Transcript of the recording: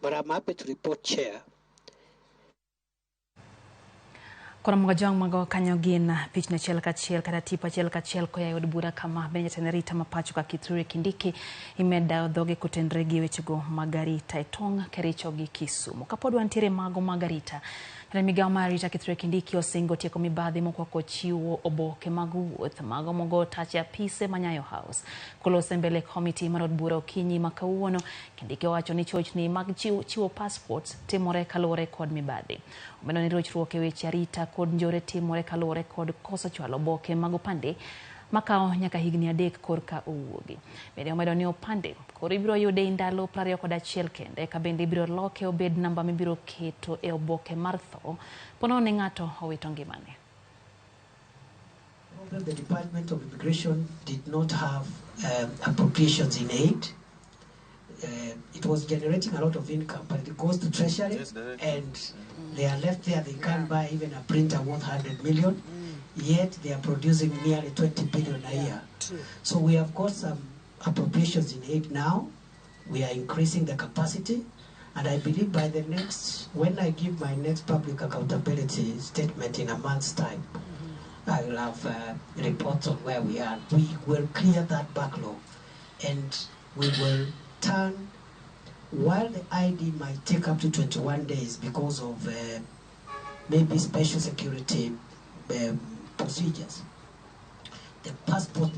But I'm happy to report, Chair. Kora jong mago kanyo gin pichna chiel kachiel kata tipo achiel kachiel koya yod bura kama bende jatend arita mapacho ka Kithure Kindiki imeda dhoge kutendre gi wechego magarita e tong' Kericho gi Kisumu. Kapod wantiere mago magarita migao mar arita Kithure Kindiki osingo tieko mibadhi mokwako chiwo oboke mag wuoth mago mogo tach apise ma Nyayo House kolose mbele komiti mar od bura okinyi ma kawuono. Kindiki owacho ni chochni mag chiwo passports timore kaluwore kod mibadhi. Omeno ni rochruok e weche arita kod njore timore kaluwore kod koso chwalo oboke mag opande makao nyaka higni 3 korka owuogi. Bende omedo ni opande koro ibiro yude ndalo 21 kende ka bende ibiro loke obed namba mibiro keto e oboke mar tho pono ne ng'ato owito ngimane. The Department of Immigration did not have appropriations in aid. It was generating a lot of income, but it goes to Treasury, and they are left there. They can't buy even a printer worth 100 million, yet they are producing nearly 20 billion a year. So we have got some appropriations in aid now. We are increasing the capacity, and I believe by the when I give my next public accountability statement in a month's time, I will have reports on where we are. We will clear that backlog, and we will turn, while the ID might take up to 21 days because of maybe special security procedures, the passport